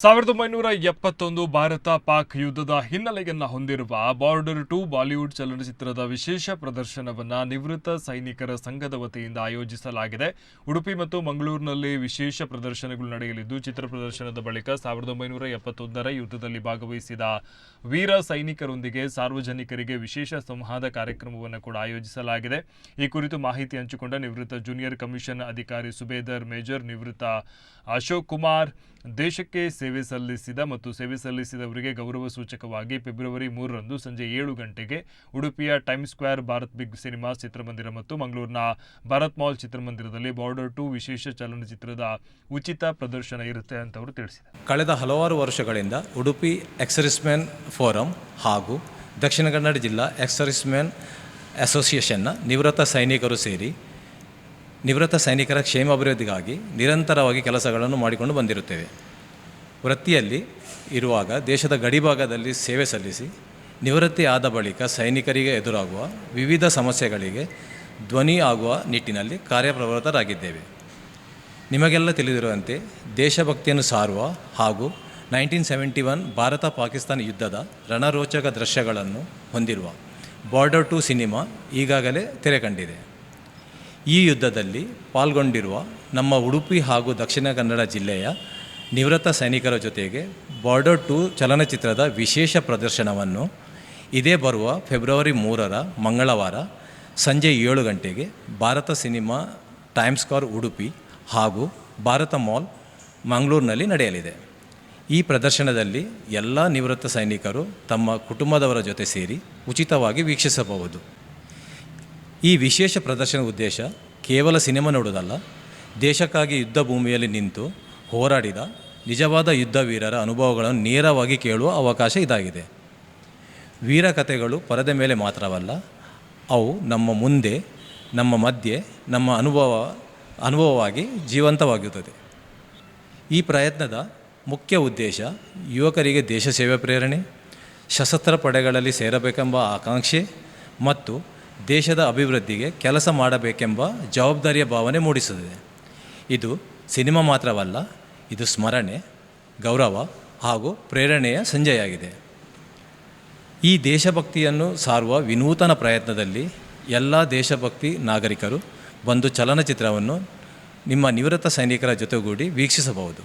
1971 ಭಾರತ ಪಾಕ್ ಯುದ್ಧದ ಹಿನ್ನೆಲೆಯನ್ನ ಹೊಂದಿರುವ border 2 Bollywood ಚಲನಚಿತ್ರದ ವಿಶೇಷ ಪ್ರದರ್ಶನವನ್ನು ನಿವೃತ್ತ ಸೈನಿಕರ ಸಂಘದ ವತಿಯಿಂದ ಆಯೋಜಿಸಲಾಗಿದೆ. ಉಡುಪಿ ಮತ್ತು ಮಂಗಳೂರಿನಲ್ಲಿ ವಿಶೇಷ ಪ್ರದರ್ಶನಗಳು ನಡೆಯಲಿದ್ದು, ಚಿತ್ರ ಪ್ರದರ್ಶನದ ಬಳಿಕ 1971ರ ಯುದ್ಧದಲ್ಲಿ ಭಾಗವಹಿಸಿದ ವೀರ ಸೈನಿಕರೊಂದಿಗೆ ಸಾರ್ವಜನಿಕರಿಗೆ ವಿಶೇಷ ಸಂವಾದ ಕಾರ್ಯಕ್ರಮವನ್ನು ಕೂಡ ಆಯೋಜಿಸಲಾಗಿದೆ. ಈ ಕುರಿತು ಮಾಹಿತಿ ಹಂಚಿಕೊಂಡ ನಿವೃತ್ತ ಜೂನಿಯರ್ ಕಮಿಷನ್ ಅಧಿಕಾರಿ ಸುಬೇದರ್ ಮೇಜರ್ ನಿವೃತ್ತ ಅಶೋಕ್ ಕುಮಾರ್, ದೇಶಕ್ಕೆ ಸೇವೆ ಸಲ್ಲಿಸಿದವರಿಗೆ ಗೌರವ ಸೂಚಕವಾಗಿ ಫೆಬ್ರವರಿ 3ರಂದು ಸಂಜೆ 7 ಗಂಟೆಗೆ ಉಡುಪಿಯ Time Square Bharat Big Cinemas ಚಿತ್ರಮಂದಿರ ಮತ್ತು ಮಂಗಳೂರಿನ ಭಾರತ್ ಮಾಲ್ ಚಿತ್ರಮಂದಿರದಲ್ಲಿ ಬಾರ್ಡರ್ 2 ವಿಶೇಷ ಚಲನಚಿತ್ರದ ಉಚಿತ ಪ್ರದರ್ಶನ ಇರುತ್ತೆ ಅಂತ ಅವರು ತಿಳಿಸಿದ್ದಾರೆ. ಕಳೆದ ಹಲವಾರು ವರ್ಷಗಳಿಂದ ಉಡುಪಿ ಎಕ್ಸರ್ವಿಸ್ಮೆನ್ ಫೋರಂ ಹಾಗೂ ದಕ್ಷಿಣ ಕನ್ನಡ ಜಿಲ್ಲಾ ಎಕ್ಸರ್ವಿಸ್ಮೆನ್ ಅಸೋಸಿಯೇಷನ್ನ ನಿವೃತ್ತ ಸೈನಿಕರು ಸೇರಿ ನಿವೃತ್ತ ಸೈನಿಕರ ಕ್ಷೇಮಾಭಿವೃದ್ಧಿಗಾಗಿ ನಿರಂತರವಾಗಿ ಕೆಲಸಗಳನ್ನು ಮಾಡಿಕೊಂಡು ಬಂದಿರುತ್ತೇವೆ. ವೃತ್ತಿಯಲ್ಲಿ ಇರುವಾಗ ದೇಶದ ಗಡಿಭಾಗದಲ್ಲಿ ಸೇವೆ ಸಲ್ಲಿಸಿ ನಿವೃತ್ತಿ ಆದ ಬಳಿಕ ಸೈನಿಕರಿಗೆ ಎದುರಾಗುವ ವಿವಿಧ ಸಮಸ್ಯೆಗಳಿಗೆ ಧ್ವನಿ ಆಗುವ ನಿಟ್ಟಿನಲ್ಲಿ ಕಾರ್ಯಪ್ರವೃತ್ತರಾಗಿದ್ದೇವೆ. ನಿಮಗೆಲ್ಲ ತಿಳಿದಿರುವಂತೆ ದೇಶಭಕ್ತಿಯನ್ನು ಸಾರುವ ಹಾಗೂ 1971 ಭಾರತ ಪಾಕಿಸ್ತಾನ ಯುದ್ಧದ ರಣರೋಚಕ ದೃಶ್ಯಗಳನ್ನು ಹೊಂದಿರುವ ಬಾರ್ಡರ್ 2 ಸಿನಿಮಾ ಈಗಾಗಲೇ ತೆರೆ ಕಂಡಿದೆ. ಈ ಯುದ್ಧದಲ್ಲಿ ಪಾಲ್ಗೊಂಡಿರುವ ನಮ್ಮ ಉಡುಪಿ ಹಾಗೂ ದಕ್ಷಿಣ ಕನ್ನಡ ಜಿಲ್ಲೆಯ ನಿವೃತ್ತ ಸೈನಿಕರ ಜೊತೆಗೆ ಬಾರ್ಡರ್ 2 ಚಲನಚಿತ್ರದ ವಿಶೇಷ ಪ್ರದರ್ಶನವನ್ನು ಇದೇ ಬರುವ ಫೆಬ್ರವರಿ 3ರ ಮಂಗಳವಾರ ಸಂಜೆ 7 ಗಂಟೆಗೆ Bharat cinema time square Udupi ಹಾಗೂ ಭಾರತ ಮಾಲ್ ಮಂಗಳೂರಿನಲ್ಲಿ ನಡೆಯಲಿದೆ. ಈ ಪ್ರದರ್ಶನದಲ್ಲಿ ಎಲ್ಲ ನಿವೃತ್ತ ಸೈನಿಕರು ತಮ್ಮ ಕುಟುಂಬದವರ ಜೊತೆ ಸೇರಿ ಉಚಿತವಾಗಿ ವೀಕ್ಷಿಸಬಹುದು. ಈ ವಿಶೇಷ ಪ್ರದರ್ಶನದ ಉದ್ದೇಶ ಕೇವಲ ಸಿನಿಮಾ ನೋಡುವುದಲ್ಲ, ದೇಶಕ್ಕಾಗಿ ಯುದ್ಧ ಭೂಮಿಯಲ್ಲಿ ನಿಂತು ಹೋರಾಡಿದ ನಿಜವಾದ ಯುದ್ಧ ವೀರರ ಅನುಭವಗಳನ್ನು ನೇರವಾಗಿ ಕೇಳುವ ಅವಕಾಶ ಇದಾಗಿದೆ. ವೀರ ಕಥೆಗಳು ಪರದೆ ಮೇಲೆ ಮಾತ್ರವಲ್ಲ, ಅವು ನಮ್ಮ ಮುಂದೆ, ನಮ್ಮ ಮಧ್ಯೆ, ನಮ್ಮ ಅನುಭವವಾಗಿ ಜೀವಂತವಾಗಿರುತ್ತದೆ. ಈ ಪ್ರಯತ್ನದ ಮುಖ್ಯ ಉದ್ದೇಶ ಯುವಕರಿಗೆ ದೇಶ ಸೇವೆ ಪ್ರೇರಣೆ, ಸಶಸ್ತ್ರ ಪಡೆಗಳಲ್ಲಿ ಸೇರಬೇಕೆಂಬ ಆಕಾಂಕ್ಷೆ ಮತ್ತು ದೇಶದ ಅಭಿವೃದ್ಧಿಗೆ ಕೆಲಸ ಮಾಡಬೇಕೆಂಬ ಜವಾಬ್ದಾರಿಯ ಭಾವನೆ ಮೂಡಿಸುತ್ತದೆ. ಇದು ಸಿನಿಮಾ ಮಾತ್ರವಲ್ಲ, ಇದು ಸ್ಮರಣೆ, ಗೌರವ ಹಾಗೂ ಪ್ರೇರಣೆಯ ಸಂಜೆಯಾಗಿದೆ. ಈ ದೇಶಭಕ್ತಿಯನ್ನು ಸಾರುವ ವಿನೂತನ ಪ್ರಯತ್ನದಲ್ಲಿ ಎಲ್ಲ ದೇಶಭಕ್ತಿ ನಾಗರಿಕರು ಬಂದು ಚಲನಚಿತ್ರವನ್ನು ನಿಮ್ಮ ನಿವೃತ್ತ ಸೈನಿಕರ ಜೊತೆಗೂಡಿ ವೀಕ್ಷಿಸಬಹುದು.